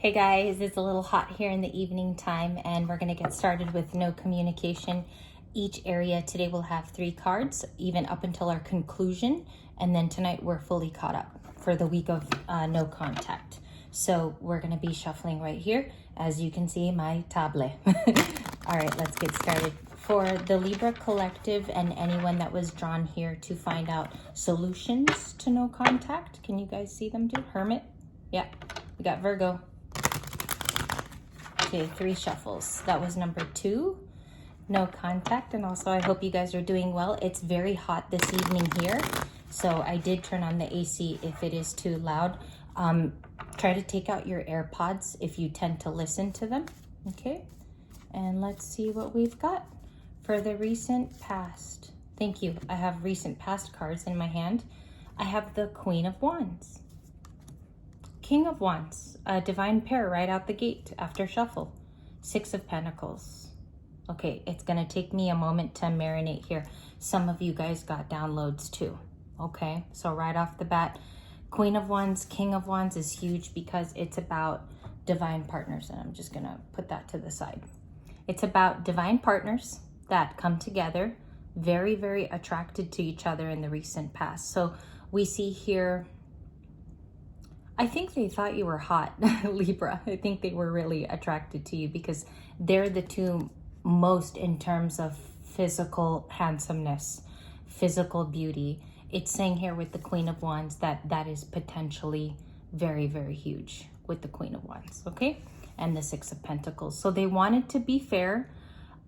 Hey guys, it's a little hot here in the evening time and we're going to get started with no communication. Each area today will have 3 cards, even up until our conclusion. And then tonight we're fully caught up for the week of no contact. So we're going to be shuffling right here. As you can see, my table. All right, let's get started. For the Libra Collective and anyone that was drawn here to find out solutions to no contact. Can you guys see them too? Hermit? Yeah, we got Virgo. Okay, 3 shuffles. That was number 2, no contact. And also I hope you guys are doing well. It's very hot this evening here, so I did turn on the AC if it is too loud. Try to take out your AirPods if you tend to listen to them. Okay, and let's see what we've got for the recent past. Thank you. I have recent past cards in my hand. I have the Queen of Wands, King of Wands, a divine pair right out the gate after shuffle. 6 of Pentacles. Okay, it's going to take me a moment to marinate here. Some of you guys got downloads too. Okay, so right off the bat, Queen of Wands, King of Wands is huge because it's about divine partners. And I'm just going to put that to the side. It's about divine partners that come together, very, very attracted to each other in the recent past. So we see here, I think they thought you were hot, Libra. I think they were really attracted to you because they're the 2 most in terms of physical handsomeness, physical beauty. It's saying here with the Queen of Wands that that is potentially very, very huge with the Queen of Wands, okay? And the 6 of Pentacles. So they wanted to be fair.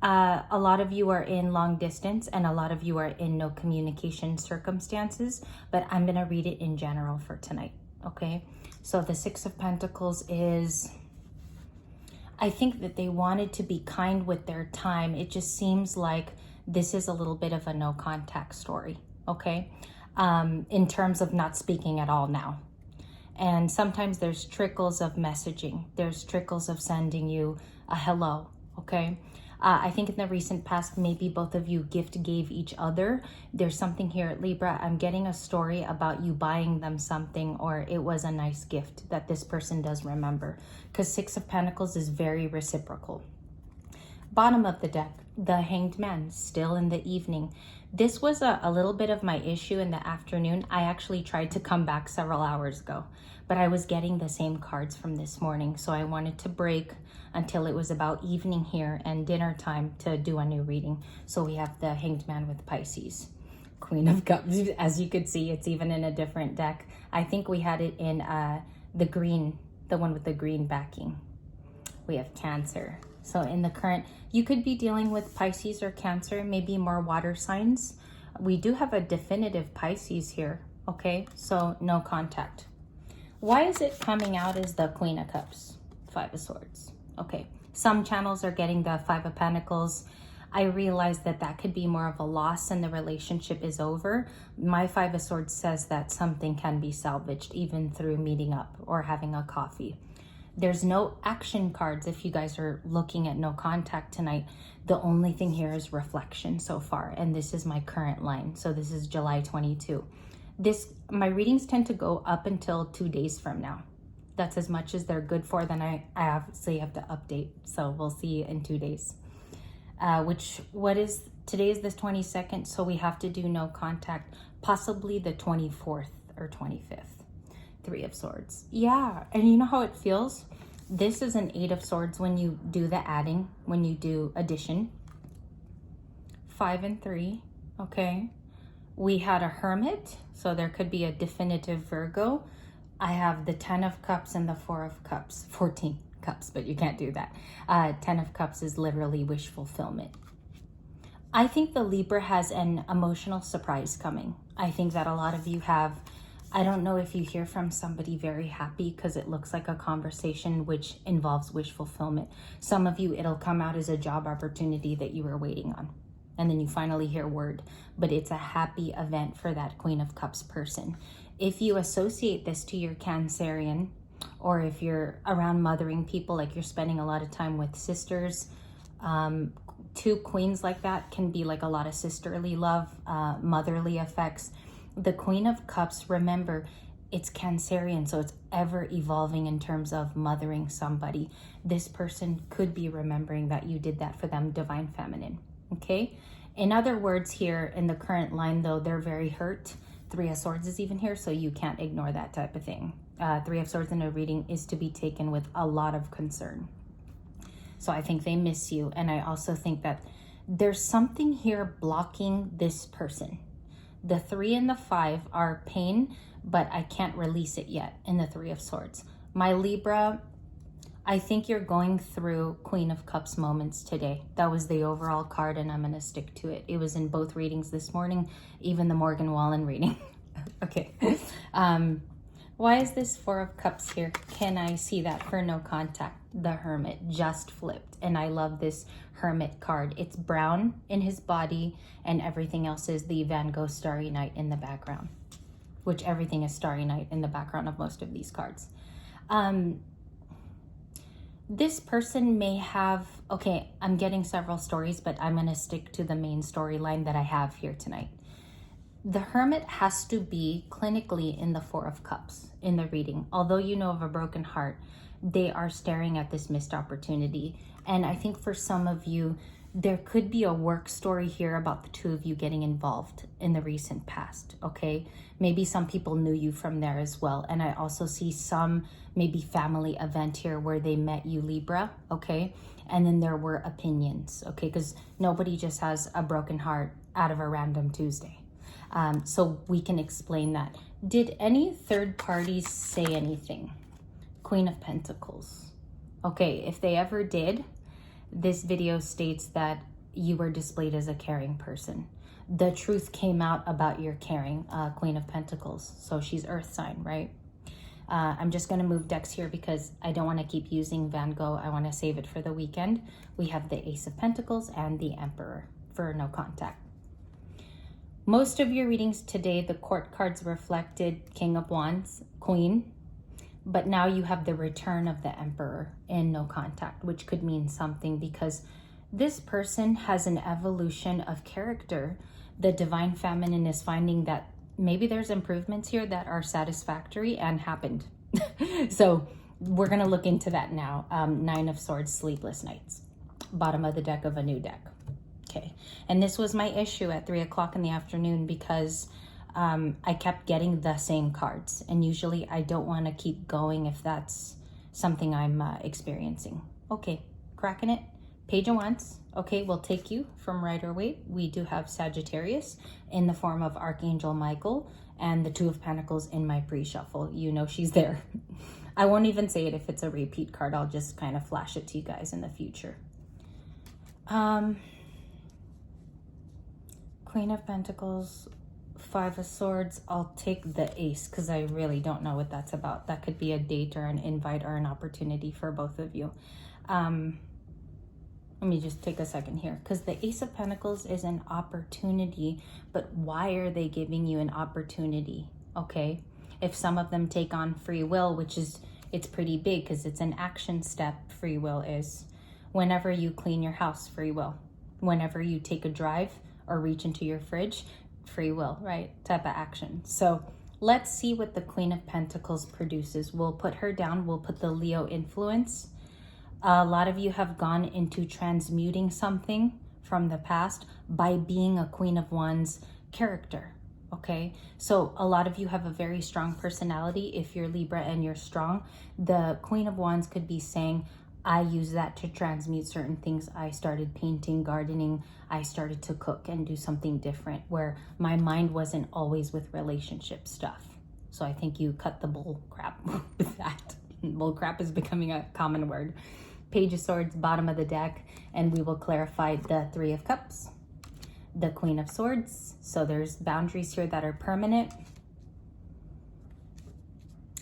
A lot of you are in long distance and a lot of you are in no communication circumstances, but I'm going to read it in general for tonight. Okay, so the 6 of Pentacles is, I think that they wanted to be kind with their time. It just seems like this is a little bit of a no contact story, okay? In terms of not speaking at all now. And sometimes there's trickles of messaging. There's trickles of sending you a hello, okay? I think in the recent past, maybe both of you gift gave each other. There's something here at Libra. I'm getting a story about you buying them something, or it was a nice gift that this person does remember. Because 6 of Pentacles is very reciprocal. Bottom of the deck, the Hanged Man, still in the evening. This was a little bit of my issue in the afternoon. I actually tried to come back several hours ago, but I was getting the same cards from this morning. So I wanted to break until it was about evening here and dinner time to do a new reading. So we have the Hanged Man with Pisces. Queen of Cups, as you could see, it's even in a different deck. I think we had it in the green, the one with the green backing. We have Cancer. So in the current, you could be dealing with Pisces or Cancer, maybe more water signs. We do have a definitive Pisces here, okay? So no contact. Why is it coming out as the Queen of Cups? 5 of Swords. Okay, some channels are getting the 5 of Pentacles. I realize that that could be more of a loss and the relationship is over. My 5 of Swords says that something can be salvaged even through meeting up or having a coffee. There's no action cards if you guys are looking at no contact tonight. The only thing here is reflection so far, and this is my current line. So this is July 22. My readings tend to go up until 2 days from now. That's as much as they're good for. Then I obviously have to update. So we'll see you in 2 days. Today is the 22nd, so we have to do no contact, possibly the 24th or 25th. 3 of Swords. Yeah, and you know how it feels? This is an 8 of Swords when you do the adding, when you do addition. 5 and 3, okay? We had a Hermit, so there could be a definitive Virgo. I have the 10 of Cups and the 4 of Cups, 14 Cups, but you can't do that. 10 of Cups is literally wish fulfillment. I think the Libra has an emotional surprise coming. I think that a lot of you have, I don't know if you hear from somebody very happy because it looks like a conversation which involves wish fulfillment. Some of you, it'll come out as a job opportunity that you were waiting on. And then you finally hear word, but it's a happy event for that Queen of Cups person. If you associate this to your Cancerian, or if you're around mothering people, like you're spending a lot of time with sisters, 2 queens like that can be like a lot of sisterly love, motherly effects. The Queen of Cups, remember, it's Cancerian, so it's ever evolving in terms of mothering somebody. This person could be remembering that you did that for them, Divine Feminine, okay? In other words, here in the current line, though, they're very hurt. Three of Swords is even here, so you can't ignore that type of thing. Three of Swords in a reading is to be taken with a lot of concern. So I think they miss you, and I also think that there's something here blocking this person. The 3 and the 5 are pain, but I can't release it yet in the 3 of Swords. My Libra, I think you're going through Queen of Cups moments today. That was the overall card, and I'm going to stick to it. It was in both readings this morning, even the Morgan Wallen reading. Okay. Why is this 4 of Cups here? Can I see that for no contact? The Hermit just flipped, and I love this Hermit card. It's brown in his body, and everything else is the Van Gogh Starry Night in the background, which everything is Starry Night in the background of most of these cards. This person may have, okay, I'm getting several stories, but I'm going to stick to the main storyline that I have here tonight. The Hermit has to be clinically in the 4 of Cups in the reading. Although you know of a broken heart, they are staring at this missed opportunity. And I think for some of you, there could be a work story here about the two of you getting involved in the recent past, okay? Maybe some people knew you from there as well. And I also see some maybe family event here where they met you, Libra, okay? And then there were opinions, okay? Because nobody just has a broken heart out of a random Tuesday. So we can explain that. Did any third parties say anything? Queen of Pentacles. Okay, if they ever did, this video states that you were displayed as a caring person. The truth came out about your caring, Queen of Pentacles. So she's earth sign, right? I'm just going to move decks here because I don't want to keep using Van Gogh. I want to save it for the weekend. We have the Ace of Pentacles and the Emperor for no contact. Most of your readings today, the court cards reflected King of Wands, Queen, but now you have the return of the Emperor in no contact, which could mean something because this person has an evolution of character. The Divine Feminine is finding that maybe there's improvements here that are satisfactory and happened. So we're going to look into that now. 9 of Swords, Sleepless Nights, bottom of the deck of a new deck. Okay, and this was my issue at 3 o'clock in the afternoon because I kept getting the same cards, and usually I don't want to keep going if that's something I'm experiencing. Okay, cracking it. Page of Wands. Okay, we'll take you from Rider Waite. We do have Sagittarius in the form of Archangel Michael and the 2 of Pentacles in my pre-shuffle. You know she's there. I won't even say it if it's a repeat card. I'll just kind of flash it to you guys in the future. Queen of Pentacles, 5 of Swords. I'll take the Ace because I really don't know what that's about. That could be a date or an invite or an opportunity for both of you. Let me just take a second here because the Ace of Pentacles is an opportunity, but why are they giving you an opportunity? Okay, if some of them take on free will, which is, it's pretty big because it's an action step. Free will is whenever you clean your house, free will. Whenever you take a drive or reach into your fridge, free will, right? Type of action. So let's see what the Queen of Pentacles produces. We'll put her down. We'll put the Leo influence. A lot of you have gone into transmuting something from the past by being a Queen of Wands character, okay? So a lot of you have a very strong personality. If you're Libra and you're strong, the Queen of Wands could be saying, I use that to transmute certain things. I started painting, gardening. I started to cook and do something different where my mind wasn't always with relationship stuff. So I think you cut the bull crap with that. Bull crap is becoming a common word. Page of Swords, bottom of the deck, and we will clarify the 3 of Cups, the Queen of Swords. So there's boundaries here that are permanent.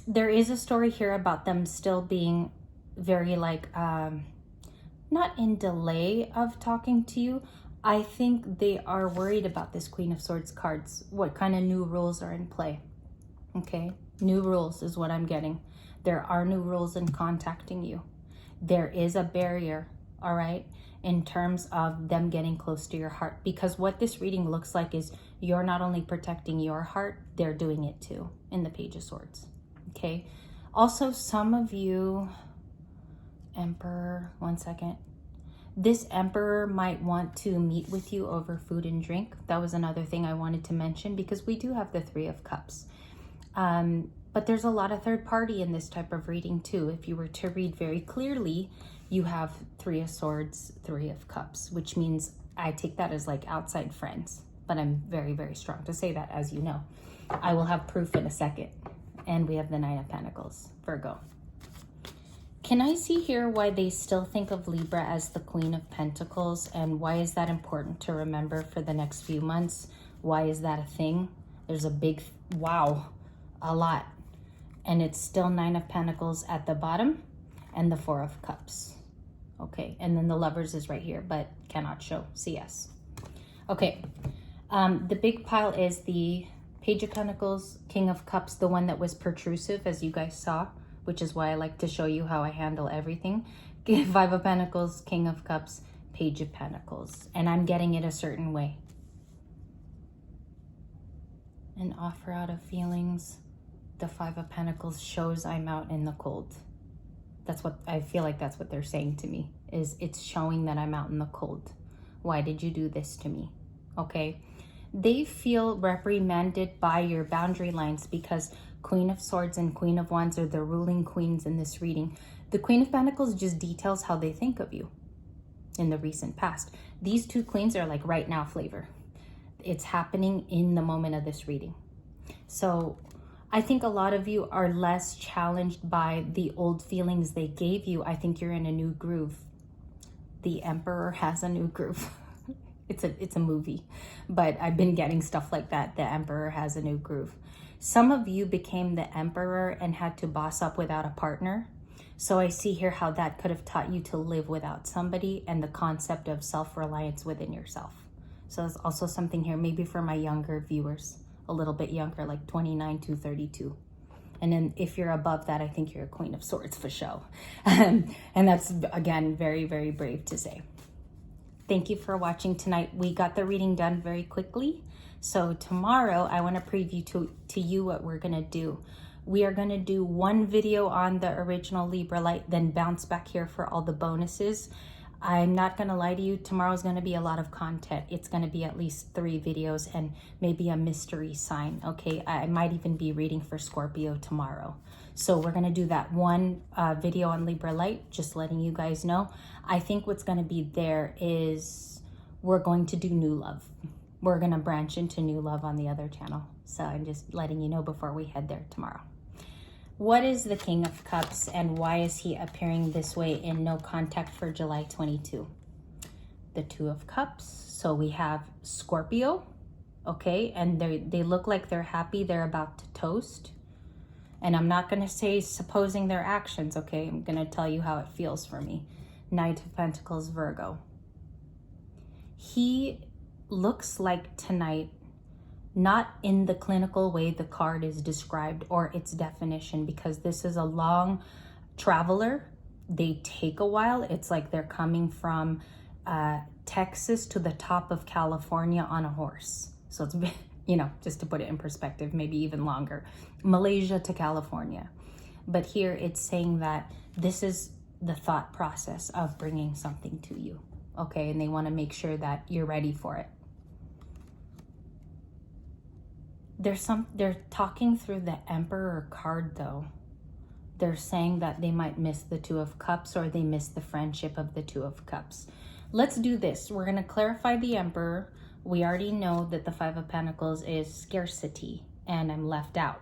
There is a story here about them still being very like not in delay of talking to you. I think they are worried about this Queen of Swords cards. What kind of new rules are in play? Okay, new rules is what I'm getting. There are new rules in contacting you. There is a barrier, all right, in terms of them getting close to your heart. Because what this reading looks like is you're not only protecting your heart, they're doing it too in the Page of Swords, okay? Also, some of you, Emperor, one second. This Emperor might want to meet with you over food and drink. That was another thing I wanted to mention, because we do have the Three of Cups. But there's a lot of third party in this type of reading too. If you were to read very clearly, you have Three of Swords, Three of Cups, which means I take that as like outside friends, but I'm very, very strong to say that, as you know. I will have proof in a second. And we have the Nine of Pentacles, Virgo. Can I see here why they still think of Libra as the Queen of Pentacles, and why is that important to remember for the next few months? Why is that a thing? There's a big, wow, a lot. And it's still Nine of Pentacles at the bottom and the Four of Cups. Okay, and then the Lovers is right here, but cannot show CS. Okay, the big pile is the Page of Pentacles, King of Cups, the one that was protrusive, as you guys saw, which is why I like to show you how I handle everything. Five of Pentacles, King of Cups, Page of Pentacles. And I'm getting it a certain way. An offer out of feelings. The Five of Pentacles shows I'm out in the cold. That's what I feel like, that's what they're saying to me, is it's showing that I'm out in the cold. Why did you do this to me? Okay. They feel reprimanded by your boundary lines, because Queen of Swords and Queen of Wands are the ruling queens in this reading. The Queen of Pentacles just details how they think of you in the recent past. These two queens are like right now flavor. It's happening in the moment of this reading. So I think a lot of you are less challenged by the old feelings they gave you. I think you're in a new groove. The Emperor has a new groove. It's a movie, but I've been getting stuff like that. The Emperor has a new groove. Some of you became the Emperor and had to boss up without a partner. So I see here how that could have taught you to live without somebody, and the concept of self-reliance within yourself. So there's also something here, maybe for my younger viewers, a little bit younger, like 29 to 32. And then if you're above that, I think you're a Queen of Swords for show. And that's, again, very, very brave to say. Thank you for watching tonight. We got the reading done very quickly. So tomorrow, I want to preview to you what we're going to do. We are going to do one video on the original Libra Light, then bounce back here for all the bonuses. I'm not going to lie to you. Tomorrow's going to be a lot of content. It's going to be at least 3 videos and maybe a mystery sign. Okay, I might even be reading for Scorpio tomorrow. So we're going to do that one video on Libra Light, just letting you guys know. I think what's going to be there is we're going to do new love. We're going to branch into new love on the other channel. So I'm just letting you know before we head there tomorrow. What is the King of Cups, and why is he appearing this way in no contact for July 22? The Two of Cups. So we have Scorpio, okay, and they look like they're happy. They're about to toast. And I'm not going to say supposing their actions, okay? I'm going to tell you how it feels for me. Knight of Pentacles, Virgo. He looks like tonight, not in the clinical way the card is described or its definition, because this is a long traveler. They take a while. It's like they're coming from Texas to the top of California on a horse. So it's, you know, just to put it in perspective, maybe even longer. Malaysia to California. But here it's saying that this is the thought process of bringing something to you, okay? And they want to make sure that you're ready for it. They're talking through the Emperor card though. They're saying that they might miss the Two of Cups, or they miss the friendship of the Two of Cups. Let's do this. We're going to clarify the Emperor. We already know that the Five of Pentacles is scarcity, and I'm left out,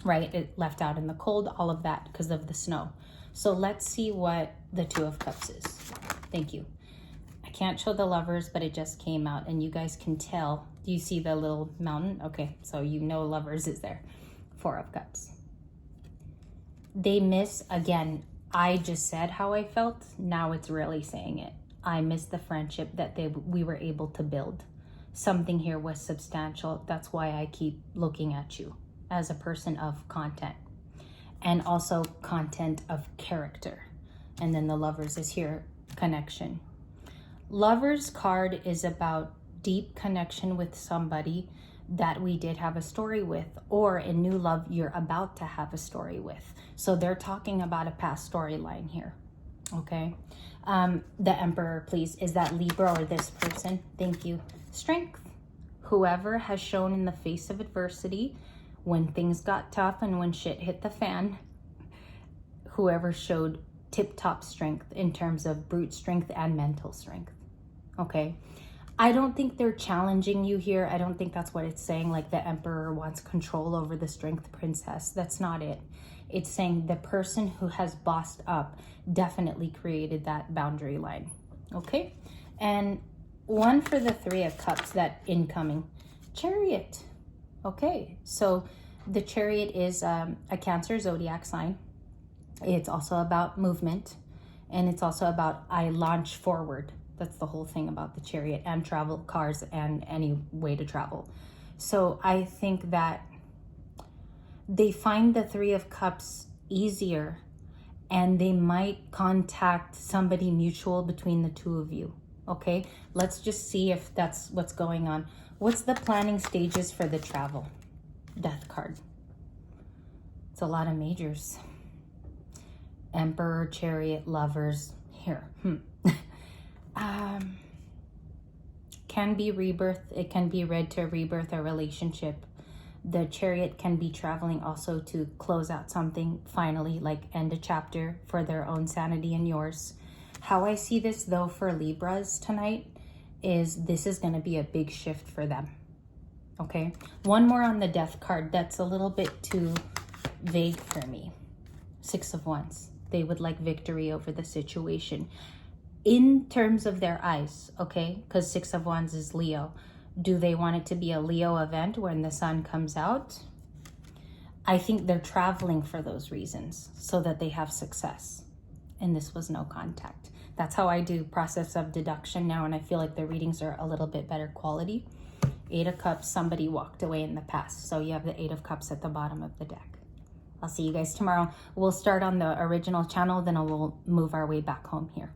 right? It left out in the cold, all of that because of the snow. So let's see what the Two of Cups is. Thank you. I can't show the Lovers, but it just came out, and you guys can tell. Do you see the little mountain? Okay, so you know Lovers is there. Four of Cups. They miss, again, I just said how I felt. Now it's really saying it. I miss the friendship that we were able to build. Something here was substantial. That's why I keep looking at you as a person of content, and also content of character. And then the Lovers is here. connection. Lover's card is about deep connection with somebody that we did have a story with, or a new love you're about to have a story with. So they're talking about a past storyline here. Okay. The Emperor, please. Is that Libra or this person? Thank you. Strength. Whoever has shown in the face of adversity, when things got tough and when shit hit the fan, whoever showed tip-top strength in terms of brute strength and mental strength. Okay. I don't think they're challenging you here. I don't think that's what it's saying, like the Emperor wants control over the Strength Princess. That's not it. It's saying the person who has bossed up definitely created that boundary line. Okay. And one for the Three of Cups, that incoming Chariot. Okay. So the Chariot is a Cancer zodiac sign. It's also about movement, and it's also about I launch forward. That's the whole thing about the Chariot, and travel, cars, and any way to travel. So I think that they find the Three of Cups easier, and they might contact somebody mutual between the two of you. Okay, let's just see if that's what's going on. What's the planning stages for the travel? Death card. It's a lot of majors. Emperor, Chariot, Lovers. Here. Can be rebirth. It can be read to rebirth a relationship. The Chariot can be traveling also to close out something, finally, like end a chapter for their own sanity and yours. How I see this though for Libras tonight is this is going to be a big shift for them. Okay. One more on the Death card. That's a little bit too vague for me. Six of Wands. They would like victory over the situation. In terms of their eyes, okay? Because Six of Wands is Leo. Do they want it to be a Leo event when the sun comes out? I think they're traveling for those reasons so that they have success. And this was no contact. That's how I do process of deduction now, and I feel like the readings are a little bit better quality. Eight of Cups, somebody walked away in the past. So you have the Eight of Cups at the bottom of the deck. I'll see you guys tomorrow. We'll start on the original channel, then we'll move our way back home here.